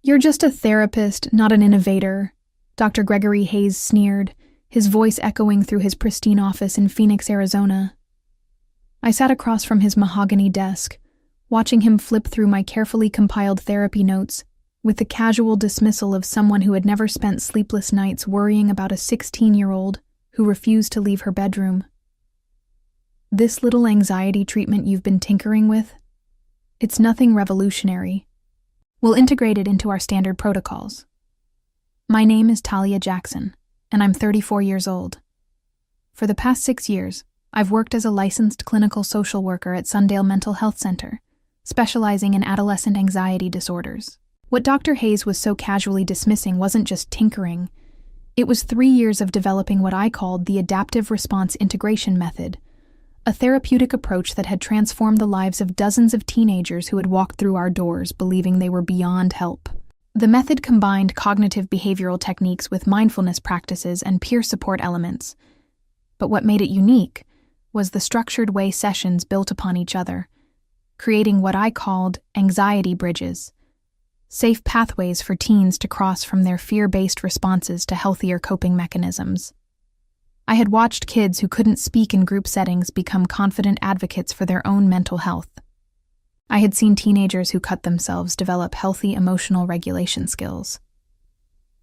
"You're just a therapist, not an innovator," Dr. Gregory Hayes sneered, his voice echoing through his pristine office in Phoenix, Arizona. I sat across from his mahogany desk, watching him flip through my carefully compiled therapy notes with the casual dismissal of someone who had never spent sleepless nights worrying about a 16-year-old who refused to leave her bedroom. "This little anxiety treatment you've been tinkering with? It's nothing revolutionary. We'll integrate it into our standard protocols. My name is Talia Jackson, and I'm 34 years old. For the past 6 years, I've worked as a licensed clinical social worker at Sundale Mental Health Center, specializing in adolescent anxiety disorders." What Dr. Hayes was so casually dismissing wasn't just tinkering. It was 3 years of developing what I called the adaptive response integration method, a therapeutic approach that had transformed the lives of dozens of teenagers who had walked through our doors believing they were beyond help. The method combined cognitive behavioral techniques with mindfulness practices and peer support elements. But what made it unique was the structured way sessions built upon each other, creating what I called anxiety bridges, safe pathways for teens to cross from their fear-based responses to healthier coping mechanisms. I had watched kids who couldn't speak in group settings become confident advocates for their own mental health. I had seen teenagers who cut themselves develop healthy emotional regulation skills.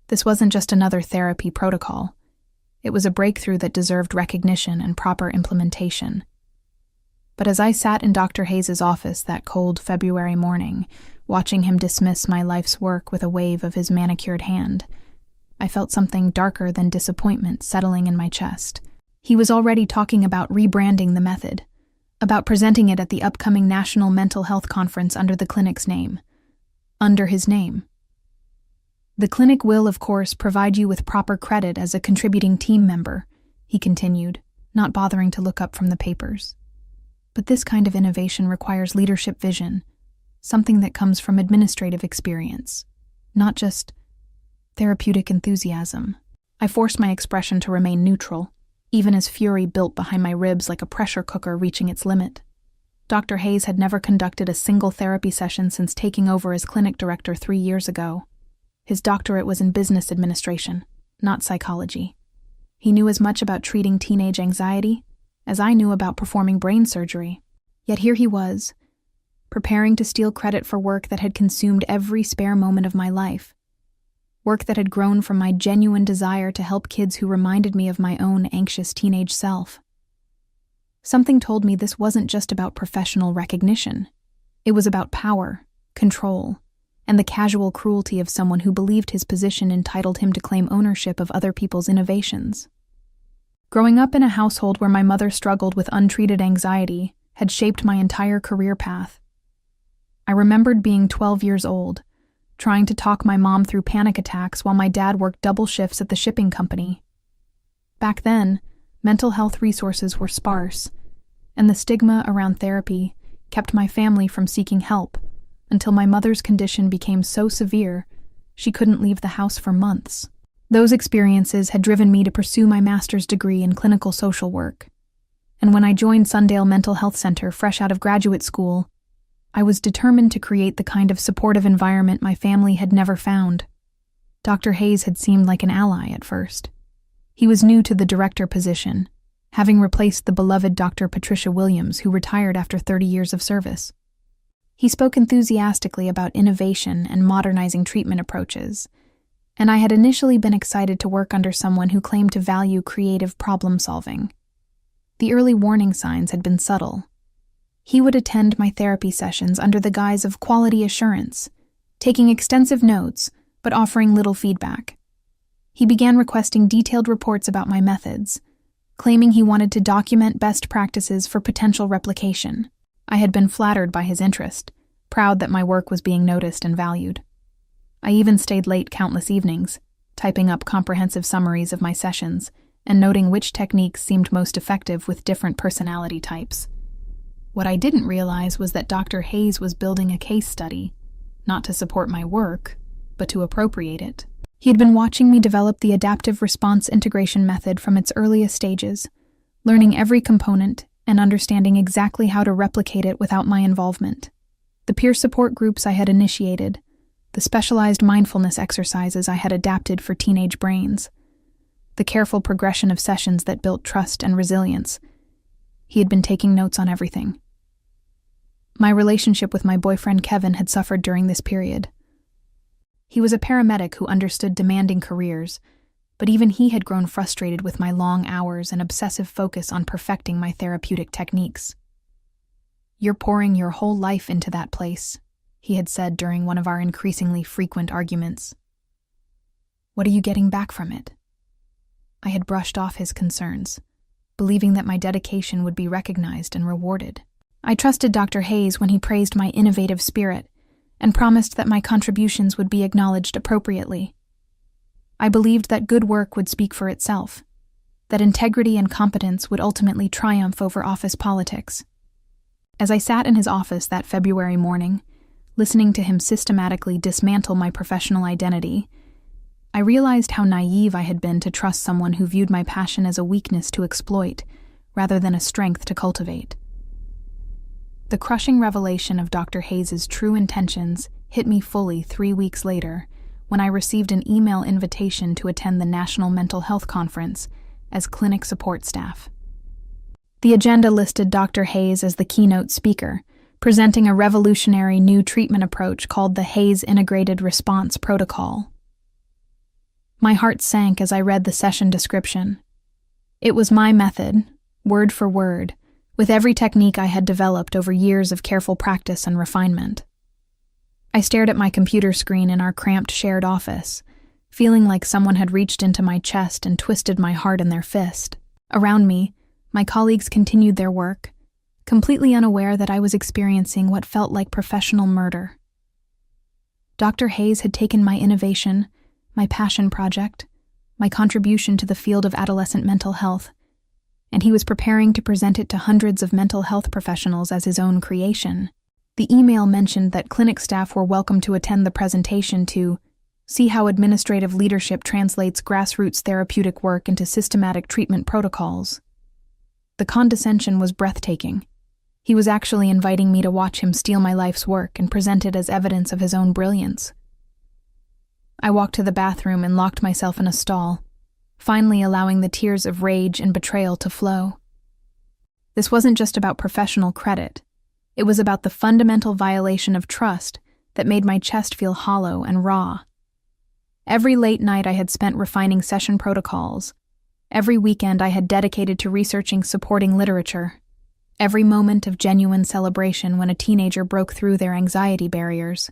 This wasn't just another therapy protocol. It was a breakthrough that deserved recognition and proper implementation. But as I sat in Dr. Hayes' office that cold February morning, watching him dismiss my life's work with a wave of his manicured hand, I felt something darker than disappointment settling in my chest. He was already talking about rebranding the method, about presenting it at the upcoming National Mental Health Conference under the clinic's name. Under his name. "The clinic will, of course, provide you with proper credit as a contributing team member," he continued, not bothering to look up from the papers. "But this kind of innovation requires leadership vision, something that comes from administrative experience, not just therapeutic enthusiasm." I forced my expression to remain neutral, even as fury built behind my ribs like a pressure cooker reaching its limit. Dr. Hayes had never conducted a single therapy session since taking over as clinic director 3 years ago. His doctorate was in business administration, not psychology. He knew as much about treating teenage anxiety as I knew about performing brain surgery. Yet here he was, preparing to steal credit for work that had consumed every spare moment of my life. Work that had grown from my genuine desire to help kids who reminded me of my own anxious teenage self. Something told me this wasn't just about professional recognition. It was about power, control, and the casual cruelty of someone who believed his position entitled him to claim ownership of other people's innovations. Growing up in a household where my mother struggled with untreated anxiety had shaped my entire career path. I remembered being 12 years old, trying to talk my mom through panic attacks while my dad worked double shifts at the shipping company. Back then, mental health resources were sparse, and the stigma around therapy kept my family from seeking help until my mother's condition became so severe she couldn't leave the house for months. Those experiences had driven me to pursue my master's degree in clinical social work, and when I joined Sundale Mental Health Center fresh out of graduate school, I was determined to create the kind of supportive environment my family had never found. Dr. Hayes had seemed like an ally at first. He was new to the director position, having replaced the beloved Dr. Patricia Williams, who retired after 30 years of service. He spoke enthusiastically about innovation and modernizing treatment approaches, and I had initially been excited to work under someone who claimed to value creative problem-solving. The early warning signs had been subtle. He would attend my therapy sessions under the guise of quality assurance, taking extensive notes, but offering little feedback. He began requesting detailed reports about my methods, claiming he wanted to document best practices for potential replication. I had been flattered by his interest, proud that my work was being noticed and valued. I even stayed late countless evenings, typing up comprehensive summaries of my sessions and noting which techniques seemed most effective with different personality types. What I didn't realize was that Dr. Hayes was building a case study, not to support my work, but to appropriate it. He had been watching me develop the adaptive response integration method from its earliest stages, learning every component and understanding exactly how to replicate it without my involvement. The peer support groups I had initiated, the specialized mindfulness exercises I had adapted for teenage brains, the careful progression of sessions that built trust and resilience. He had been taking notes on everything. My relationship with my boyfriend Kevin had suffered during this period. He was a paramedic who understood demanding careers, but even he had grown frustrated with my long hours and obsessive focus on perfecting my therapeutic techniques. "You're pouring your whole life into that place," he had said during one of our increasingly frequent arguments. "What are you getting back from it?" I had brushed off his concerns, believing that my dedication would be recognized and rewarded. I trusted Dr. Hayes when he praised my innovative spirit and promised that my contributions would be acknowledged appropriately. I believed that good work would speak for itself, that integrity and competence would ultimately triumph over office politics. As I sat in his office that February morning, listening to him systematically dismantle my professional identity, I realized how naive I had been to trust someone who viewed my passion as a weakness to exploit, rather than a strength to cultivate. The crushing revelation of Dr. Hayes' true intentions hit me fully 3 weeks later, when I received an email invitation to attend the National Mental Health Conference as clinic support staff. The agenda listed Dr. Hayes as the keynote speaker, presenting a revolutionary new treatment approach called the Hayes Integrated Response Protocol. My heart sank as I read the session description. It was my method, word for word, with every technique I had developed over years of careful practice and refinement. I stared at my computer screen in our cramped shared office, feeling like someone had reached into my chest and twisted my heart in their fist. Around me, my colleagues continued their work, completely unaware that I was experiencing what felt like professional murder. Dr. Hayes had taken my innovation, my passion project, my contribution to the field of adolescent mental health, and he was preparing to present it to hundreds of mental health professionals as his own creation. The email mentioned that clinic staff were welcome to attend the presentation to see how administrative leadership translates grassroots therapeutic work into systematic treatment protocols. The condescension was breathtaking. He was actually inviting me to watch him steal my life's work and present it as evidence of his own brilliance. I walked to the bathroom and locked myself in a stall, finally allowing the tears of rage and betrayal to flow. This wasn't just about professional credit. It was about the fundamental violation of trust that made my chest feel hollow and raw. Every late night I had spent refining session protocols. Every weekend I had dedicated to researching supporting literature. Every moment of genuine celebration when a teenager broke through their anxiety barriers.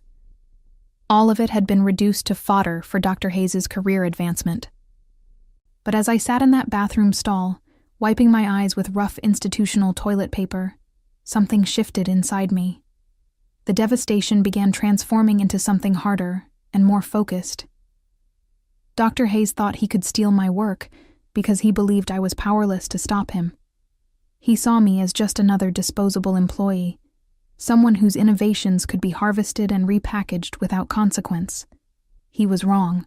All of it had been reduced to fodder for Dr. Hayes' career advancement. But as I sat in that bathroom stall, wiping my eyes with rough institutional toilet paper, something shifted inside me. The devastation began transforming into something harder and more focused. Dr. Hayes thought he could steal my work because he believed I was powerless to stop him. He saw me as just another disposable employee, someone whose innovations could be harvested and repackaged without consequence. He was wrong.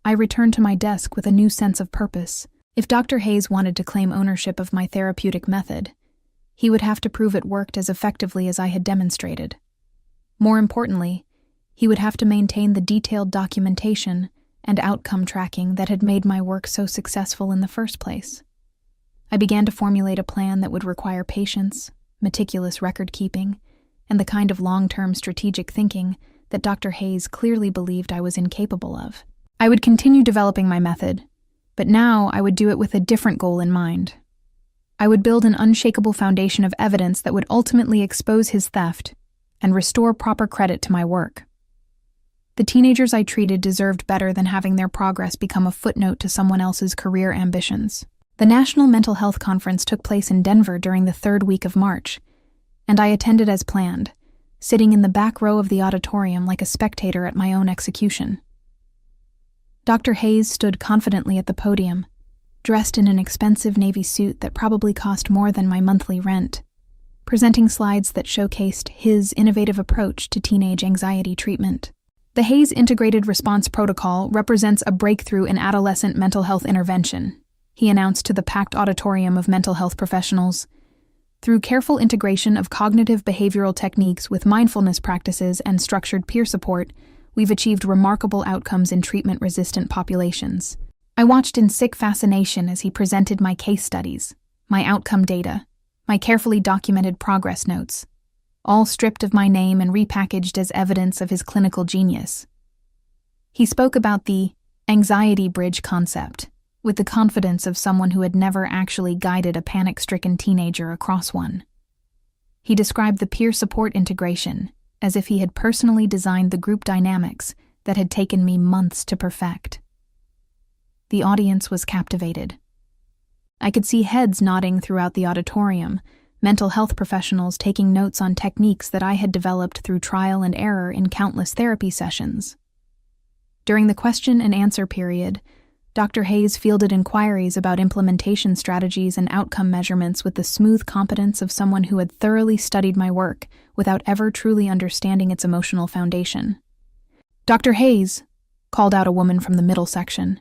I returned to my desk with a new sense of purpose. If Dr. Hayes wanted to claim ownership of my therapeutic method, he would have to prove it worked as effectively as I had demonstrated. More importantly, he would have to maintain the detailed documentation and outcome tracking that had made my work so successful in the first place. I began to formulate a plan that would require patience, meticulous record-keeping, and the kind of long-term strategic thinking that Dr. Hayes clearly believed I was incapable of. I would continue developing my method, but now I would do it with a different goal in mind. I would build an unshakable foundation of evidence that would ultimately expose his theft and restore proper credit to my work. The teenagers I treated deserved better than having their progress become a footnote to someone else's career ambitions. The National Mental Health Conference took place in Denver during the 3rd week of March, and I attended as planned, sitting in the back row of the auditorium like a spectator at my own execution. Dr. Hayes stood confidently at the podium, dressed in an expensive navy suit that probably cost more than my monthly rent, presenting slides that showcased his innovative approach to teenage anxiety treatment. The Hayes Integrated Response Protocol represents a breakthrough in adolescent mental health intervention, he announced to the packed auditorium of mental health professionals. Through careful integration of cognitive behavioral techniques with mindfulness practices and structured peer support, we've achieved remarkable outcomes in treatment-resistant populations. I watched in sick fascination as he presented my case studies, my outcome data, my carefully documented progress notes, all stripped of my name and repackaged as evidence of his clinical genius. He spoke about the anxiety bridge concept, with the confidence of someone who had never actually guided a panic-stricken teenager across one. He described the peer support integration as if he had personally designed the group dynamics that had taken me months to perfect. The audience was captivated. I could see heads nodding throughout the auditorium, mental health professionals taking notes on techniques that I had developed through trial and error in countless therapy sessions. During the question and answer period, Dr. Hayes fielded inquiries about implementation strategies and outcome measurements with the smooth competence of someone who had thoroughly studied my work without ever truly understanding its emotional foundation. "Dr. Hayes," called out a woman from the middle section,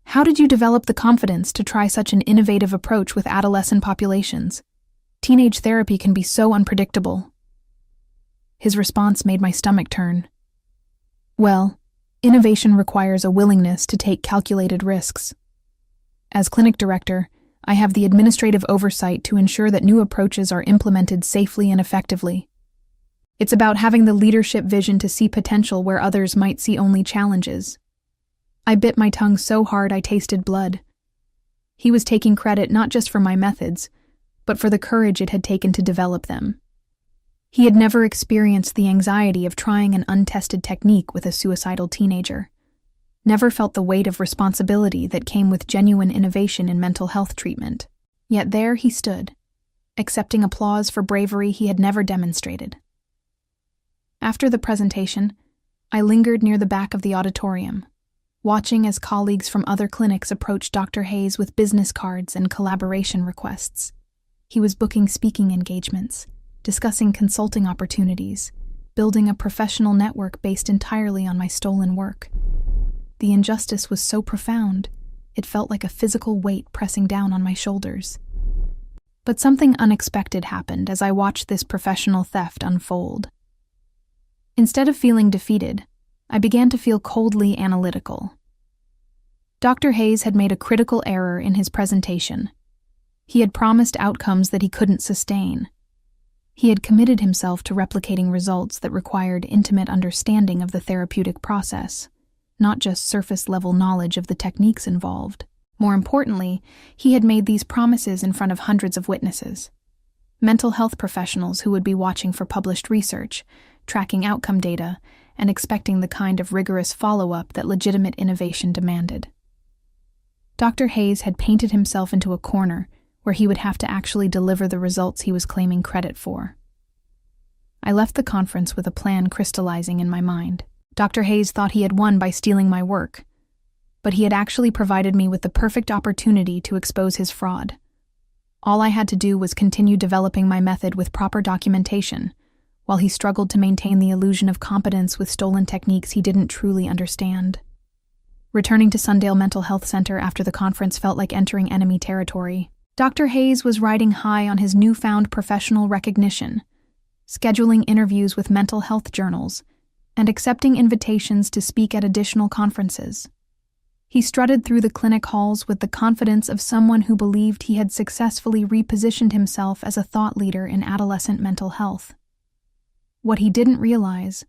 "how did you develop the confidence to try such an innovative approach with adolescent populations? Teenage therapy can be so unpredictable." His response made my stomach turn. "Well, innovation requires a willingness to take calculated risks. As clinic director, I have the administrative oversight to ensure that new approaches are implemented safely and effectively. It's about having the leadership vision to see potential where others might see only challenges." I bit my tongue so hard I tasted blood. He was taking credit not just for my methods, but for the courage it had taken to develop them. He had never experienced the anxiety of trying an untested technique with a suicidal teenager, never felt the weight of responsibility that came with genuine innovation in mental health treatment. Yet there he stood, accepting applause for bravery he had never demonstrated. After the presentation, I lingered near the back of the auditorium, watching as colleagues from other clinics approached Dr. Hayes with business cards and collaboration requests. He was booking speaking engagements, discussing consulting opportunities, building a professional network based entirely on my stolen work. The injustice was so profound, it felt like a physical weight pressing down on my shoulders. But something unexpected happened as I watched this professional theft unfold. Instead of feeling defeated, I began to feel coldly analytical. Dr. Hayes had made a critical error in his presentation. He had promised outcomes that he couldn't sustain. He had committed himself to replicating results that required intimate understanding of the therapeutic process, not just surface-level knowledge of the techniques involved. More importantly, he had made these promises in front of hundreds of witnesses, mental health professionals who would be watching for published research, tracking outcome data, and expecting the kind of rigorous follow-up that legitimate innovation demanded. Dr. Hayes had painted himself into a corner where he would have to actually deliver the results he was claiming credit for. I left the conference with a plan crystallizing in my mind. Dr. Hayes thought he had won by stealing my work, but he had actually provided me with the perfect opportunity to expose his fraud. All I had to do was continue developing my method with proper documentation, while he struggled to maintain the illusion of competence with stolen techniques he didn't truly understand. Returning to Sundale Mental Health Center after the conference felt like entering enemy territory. Dr. Hayes was riding high on his newfound professional recognition, scheduling interviews with mental health journals, and accepting invitations to speak at additional conferences. He strutted through the clinic halls with the confidence of someone who believed he had successfully repositioned himself as a thought leader in adolescent mental health. What he didn't realize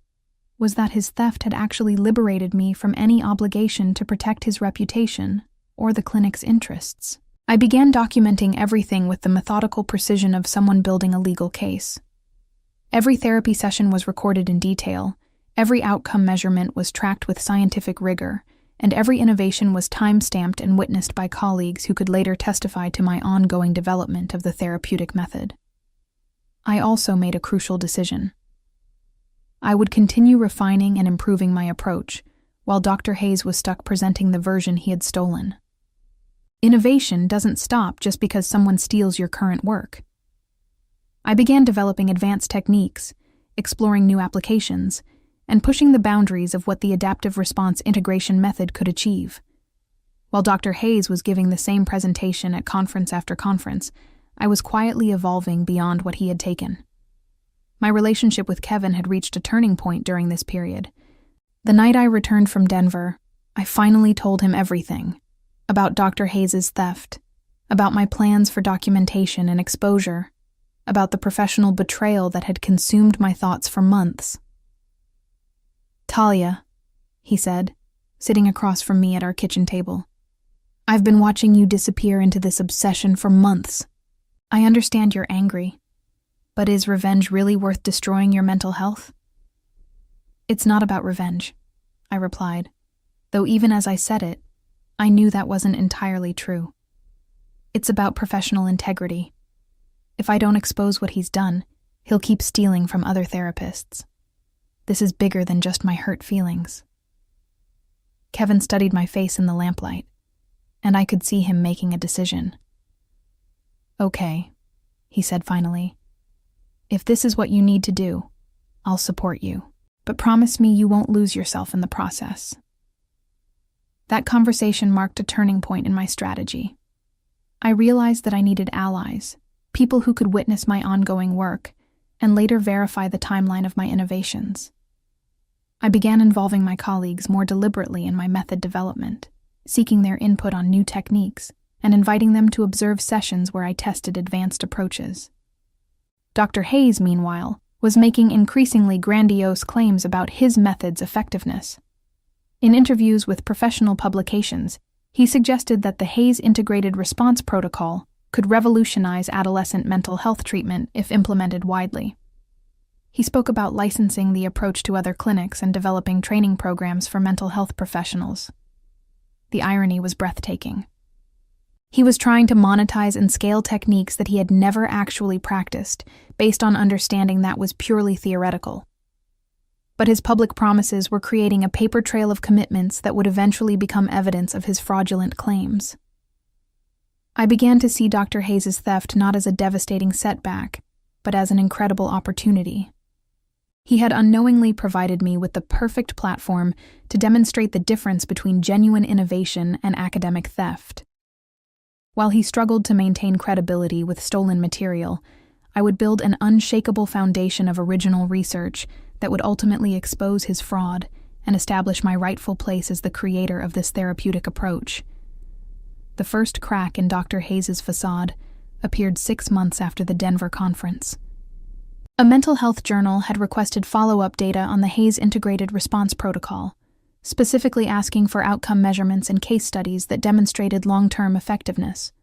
was that his theft had actually liberated me from any obligation to protect his reputation or the clinic's interests. I began documenting everything with the methodical precision of someone building a legal case. Every therapy session was recorded in detail, every outcome measurement was tracked with scientific rigor, and every innovation was time-stamped and witnessed by colleagues who could later testify to my ongoing development of the therapeutic method. I also made a crucial decision. I would continue refining and improving my approach, while Dr. Hayes was stuck presenting the version he had stolen. Innovation doesn't stop just because someone steals your current work. I began developing advanced techniques, exploring new applications, and pushing the boundaries of what the adaptive response integration method could achieve. While Dr. Hayes was giving the same presentation at conference after conference, I was quietly evolving beyond what he had taken. My relationship with Kevin had reached a turning point during this period. The night I returned from Denver, I finally told him everything about Dr. Hayes' theft, about my plans for documentation and exposure, about the professional betrayal that had consumed my thoughts for months. "Talia," he said, sitting across from me at our kitchen table, "I've been watching you disappear into this obsession for months. I understand you're angry, but is revenge really worth destroying your mental health?" "It's not about revenge," I replied, though even as I said it, I knew that wasn't entirely true. "It's about professional integrity. If I don't expose what he's done, he'll keep stealing from other therapists. This is bigger than just my hurt feelings." Kevin studied my face in the lamplight, and I could see him making a decision. "Okay," he said finally. "If this is what you need to do, I'll support you. But promise me you won't lose yourself in the process." That conversation marked a turning point in my strategy. I realized that I needed allies, people who could witness my ongoing work and later verify the timeline of my innovations. I began involving my colleagues more deliberately in my method development, seeking their input on new techniques and inviting them to observe sessions where I tested advanced approaches. Dr. Hayes, meanwhile, was making increasingly grandiose claims about his method's effectiveness. In interviews with professional publications, he suggested that the Hayes Integrated Response Protocol could revolutionize adolescent mental health treatment if implemented widely. He spoke about licensing the approach to other clinics and developing training programs for mental health professionals. The irony was breathtaking. He was trying to monetize and scale techniques that he had never actually practiced, based on understanding that was purely theoretical. But his public promises were creating a paper trail of commitments that would eventually become evidence of his fraudulent claims. I began to see Dr. Hayes' theft not as a devastating setback, but as an incredible opportunity. He had unknowingly provided me with the perfect platform to demonstrate the difference between genuine innovation and academic theft. While he struggled to maintain credibility with stolen material, I would build an unshakable foundation of original research that would ultimately expose his fraud and establish my rightful place as the creator of this therapeutic approach. The first crack in Dr. Hayes' facade appeared 6 months after the Denver conference. A mental health journal had requested follow-up data on the Hayes Integrated Response Protocol, specifically asking for outcome measurements and case studies that demonstrated long-term effectiveness.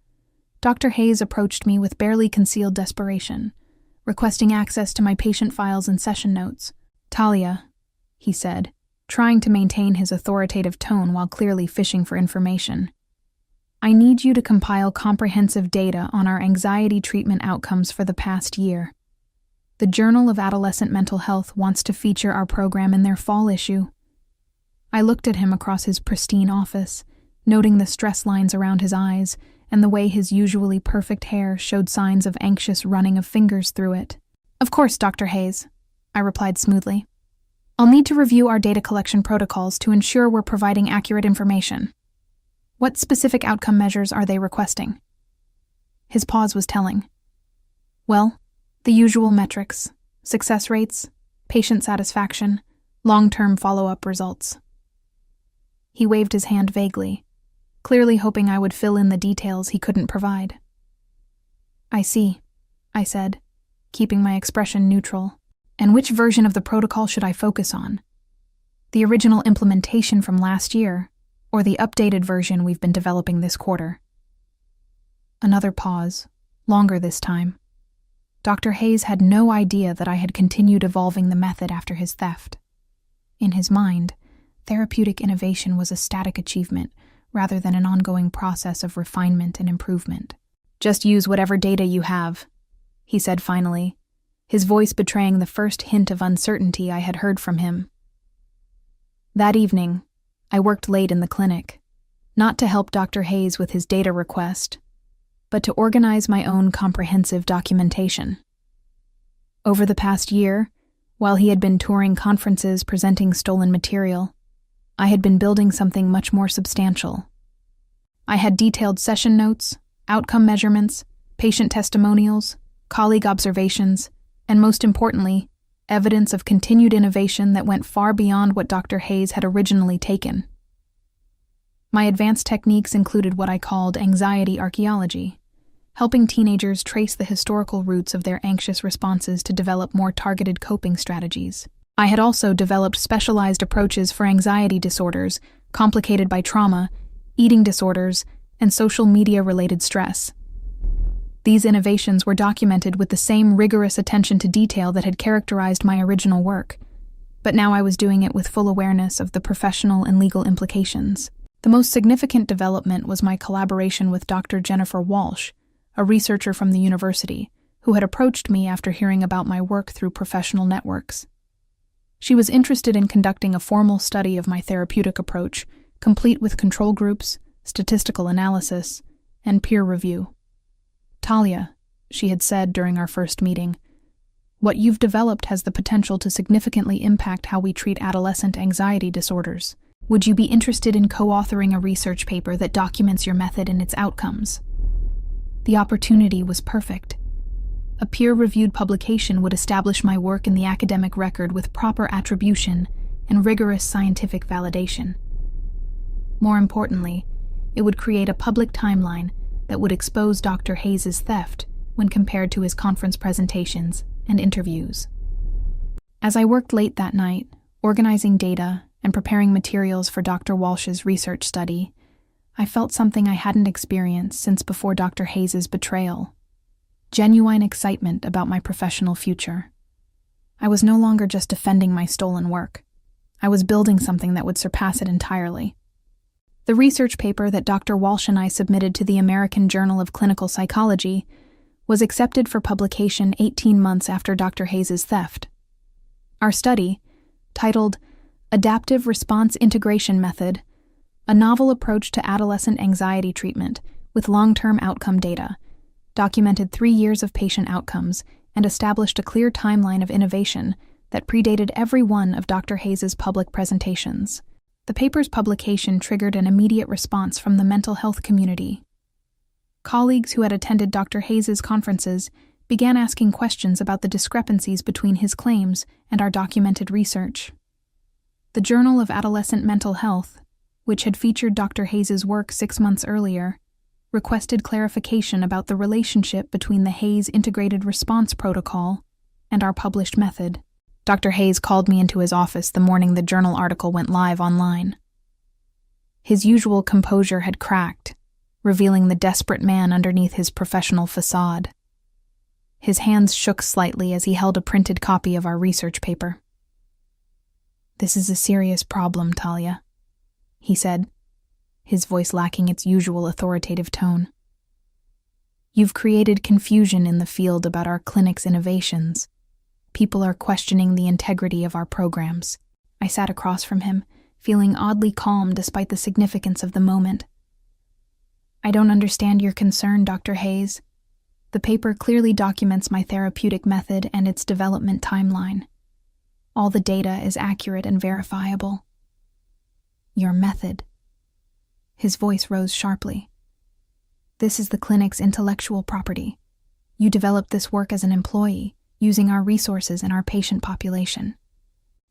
Dr. Hayes approached me with barely concealed desperation, requesting access to my patient files and session notes. "Talia," he said, trying to maintain his authoritative tone while clearly fishing for information, "I need you to compile comprehensive data on our anxiety treatment outcomes for the past year. The Journal of Adolescent Mental Health wants to feature our program in their fall issue." I looked at him across his pristine office, noting the stress lines around his eyes and the way his usually perfect hair showed signs of anxious running of fingers through it. "Of course, Dr. Hayes," I replied smoothly. "I'll need to review our data collection protocols to ensure we're providing accurate information. What specific outcome measures are they requesting?" His pause was telling. "Well, the usual metrics: success rates, patient satisfaction, long-term follow-up results." He waved his hand vaguely, clearly hoping I would fill in the details he couldn't provide. "I see," I said, keeping my expression neutral. "And which version of the protocol should I focus on? The original implementation from last year, or the updated version we've been developing this quarter?" Another pause, longer this time. Dr. Hayes had no idea that I had continued evolving the method after his theft. In his mind, therapeutic innovation was a static achievement rather than an ongoing process of refinement and improvement. "Just use whatever data you have," he said finally, his voice betraying the first hint of uncertainty I had heard from him. That evening, I worked late in the clinic, not to help Dr. Hayes with his data request, but to organize my own comprehensive documentation. Over the past year, while he had been touring conferences presenting stolen material, I had been building something much more substantial. I had detailed session notes, outcome measurements, patient testimonials, colleague observations, and most importantly, evidence of continued innovation that went far beyond what Dr. Hayes had originally taken. My advanced techniques included what I called anxiety archaeology, helping teenagers trace the historical roots of their anxious responses to develop more targeted coping strategies. I had also developed specialized approaches for anxiety disorders, complicated by trauma, eating disorders, and social media-related stress. These innovations were documented with the same rigorous attention to detail that had characterized my original work, but now I was doing it with full awareness of the professional and legal implications. The most significant development was my collaboration with Dr. Jennifer Walsh, a researcher from the university, who had approached me after hearing about my work through professional networks. She was interested in conducting a formal study of my therapeutic approach, complete with control groups, statistical analysis, and peer review. "Talia," she had said during our first meeting, "what you've developed has the potential to significantly impact how we treat adolescent anxiety disorders. Would you be interested in co-authoring a research paper that documents your method and its outcomes?" The opportunity was perfect. A peer-reviewed publication would establish my work in the academic record with proper attribution and rigorous scientific validation. More importantly, it would create a public timeline that would expose Dr. Hayes' theft when compared to his conference presentations and interviews. As I worked late that night, organizing data and preparing materials for Dr. Walsh's research study, I felt something I hadn't experienced since before Dr. Hayes' betrayal. Genuine excitement about my professional future. I was no longer just defending my stolen work. I was building something that would surpass it entirely. The research paper that Dr. Walsh and I submitted to the American Journal of Clinical Psychology was accepted for publication 18 months after Dr. Hayes' theft. Our study, titled Adaptive Response Integration Method, a novel approach to adolescent anxiety treatment with long-term outcome data, documented 3 years of patient outcomes and established a clear timeline of innovation that predated every one of Dr. Hayes' public presentations. The paper's publication triggered an immediate response from the mental health community. Colleagues who had attended Dr. Hayes' conferences began asking questions about the discrepancies between his claims and our documented research. The Journal of Adolescent Mental Health, which had featured Dr. Hayes' work 6 months earlier, requested clarification about the relationship between the Hayes Integrated Response Protocol and our published method. Dr. Hayes called me into his office the morning the journal article went live online. His usual composure had cracked, revealing the desperate man underneath his professional facade. His hands shook slightly as he held a printed copy of our research paper. "This is a serious problem, Talia," he said, his voice lacking its usual authoritative tone. "You've created confusion in the field about our clinic's innovations. People are questioning the integrity of our programs." I sat across from him, feeling oddly calm despite the significance of the moment. "I don't understand your concern, Dr. Hayes. The paper clearly documents my therapeutic method and its development timeline. All the data is accurate and verifiable." "Your method." His voice rose sharply. "This is the clinic's intellectual property. You developed this work as an employee, using our resources and our patient population."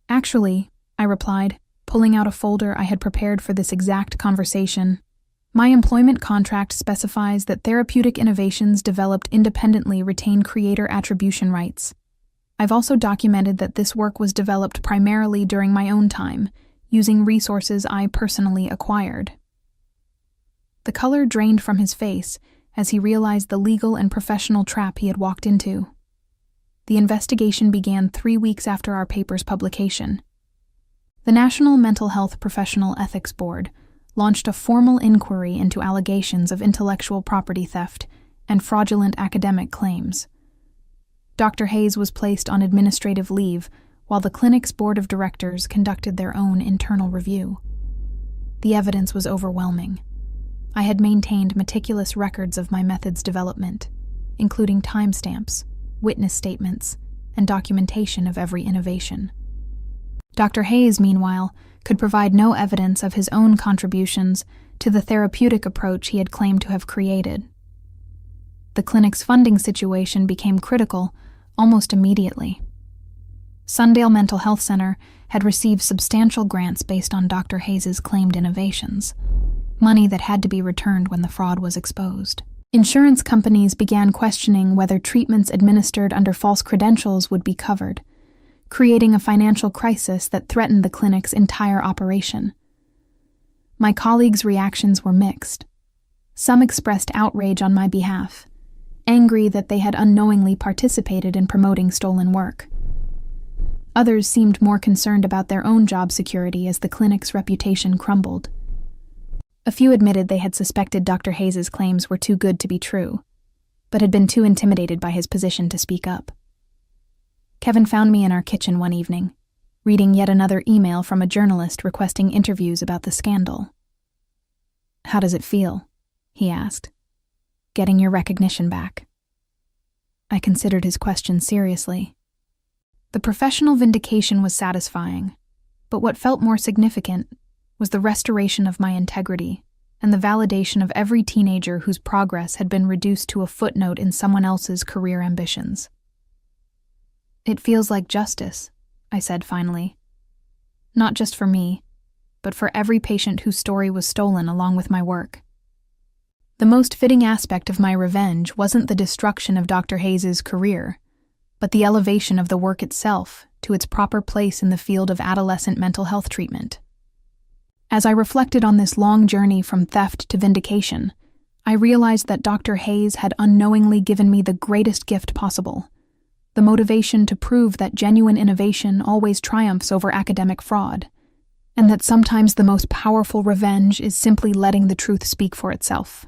"Actually," I replied, pulling out a folder I had prepared for this exact conversation, "my employment contract specifies that therapeutic innovations developed independently retain creator attribution rights. I've also documented that this work was developed primarily during my own time, using resources I personally acquired." The color drained from his face as he realized the legal and professional trap he had walked into. The investigation began 3 weeks after our paper's publication. The National Mental Health Professional Ethics Board launched a formal inquiry into allegations of intellectual property theft and fraudulent academic claims. Dr. Hayes was placed on administrative leave while the clinic's board of directors conducted their own internal review. The evidence was overwhelming. I had maintained meticulous records of my method's development, including timestamps, witness statements, and documentation of every innovation. Dr. Hayes, meanwhile, could provide no evidence of his own contributions to the therapeutic approach he had claimed to have created. The clinic's funding situation became critical almost immediately. Sundale Mental Health Center had received substantial grants based on Dr. Hayes' claimed innovations, money that had to be returned when the fraud was exposed. Insurance companies began questioning whether treatments administered under false credentials would be covered, creating a financial crisis that threatened the clinic's entire operation. My colleagues' reactions were mixed. Some expressed outrage on my behalf, angry that they had unknowingly participated in promoting stolen work. Others seemed more concerned about their own job security as the clinic's reputation crumbled. A few admitted they had suspected Dr. Hayes' claims were too good to be true, but had been too intimidated by his position to speak up. Kevin found me in our kitchen one evening, reading yet another email from a journalist requesting interviews about the scandal. "How does it feel?" he asked. "Getting your recognition back?" I considered his question seriously. The professional vindication was satisfying, but what felt more significant was the restoration of my integrity and the validation of every teenager whose progress had been reduced to a footnote in someone else's career ambitions. "It feels like justice," I said finally. "Not just for me, but for every patient whose story was stolen along with my work." The most fitting aspect of my revenge wasn't the destruction of Dr. Hayes' career, but the elevation of the work itself to its proper place in the field of adolescent mental health treatment. As I reflected on this long journey from theft to vindication, I realized that Dr. Hayes had unknowingly given me the greatest gift possible, the motivation to prove that genuine innovation always triumphs over academic fraud, and that sometimes the most powerful revenge is simply letting the truth speak for itself.